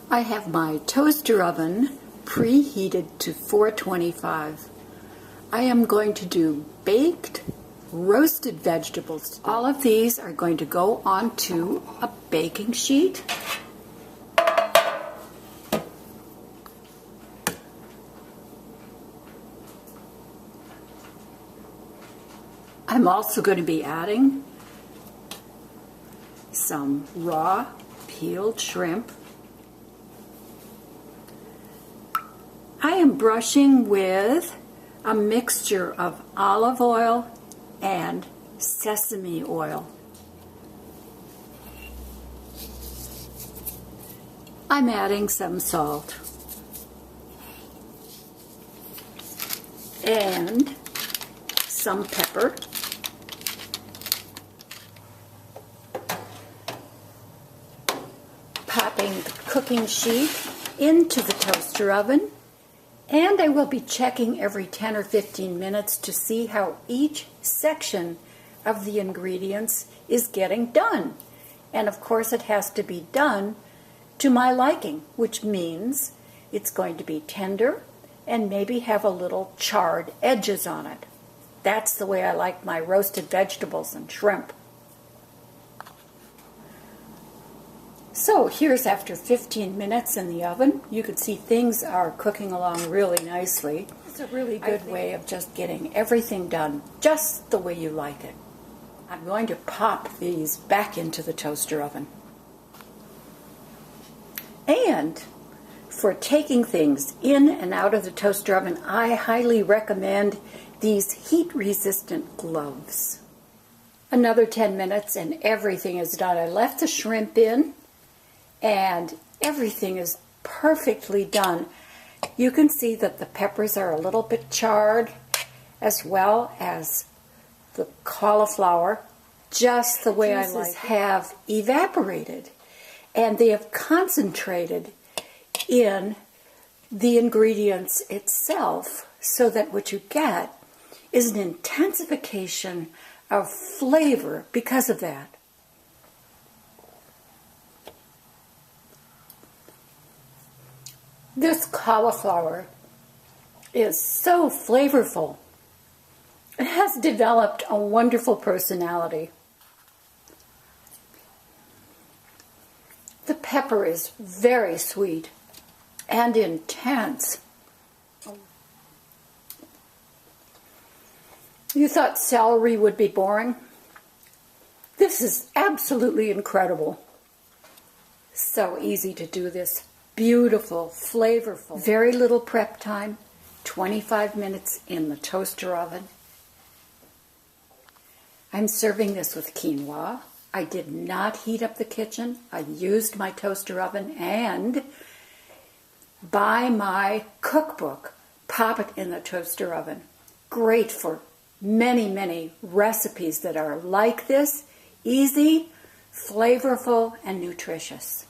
I have my toaster oven preheated to 425. I am going to do baked roasted vegetables. All of these are going to go onto a baking sheet. I'm also going to be adding some raw peeled shrimp. I am brushing with a mixture of olive oil and sesame oil. I'm adding some salt and some pepper. Popping the cooking sheet into the toaster oven, and I will be checking every 10 or 15 minutes to see how each section of the ingredients is getting done. And of course it has to be done to my liking, which means it's going to be tender and maybe have a little charred edges on it. That's the way I like my roasted vegetables and shrimp. So here's after 15 minutes in the oven. You can see things are cooking along really nicely. It's a really good way of just getting everything done just the way you like it. I'm going to pop these back into the toaster oven. And for taking things in and out of the toaster oven, I highly recommend these heat-resistant gloves. Another 10 minutes and everything is done. I left the shrimp in, and everything is perfectly done. You can see that the peppers are a little bit charred, as well as the cauliflower, just the way I like, have evaporated, and they have concentrated in the ingredients itself, so that what you get is an intensification of flavor because of that. This cauliflower is so flavorful. It has developed a wonderful personality. The pepper is very sweet and intense. You thought celery would be boring? This is absolutely incredible. So easy to do this. Beautiful, flavorful, very little prep time, 25 minutes in the toaster oven. I'm serving this with quinoa. I did not heat up the kitchen. I used my toaster oven, and buy my cookbook, pop it in the toaster oven. Great for many, many recipes that are like this, easy, flavorful, and nutritious.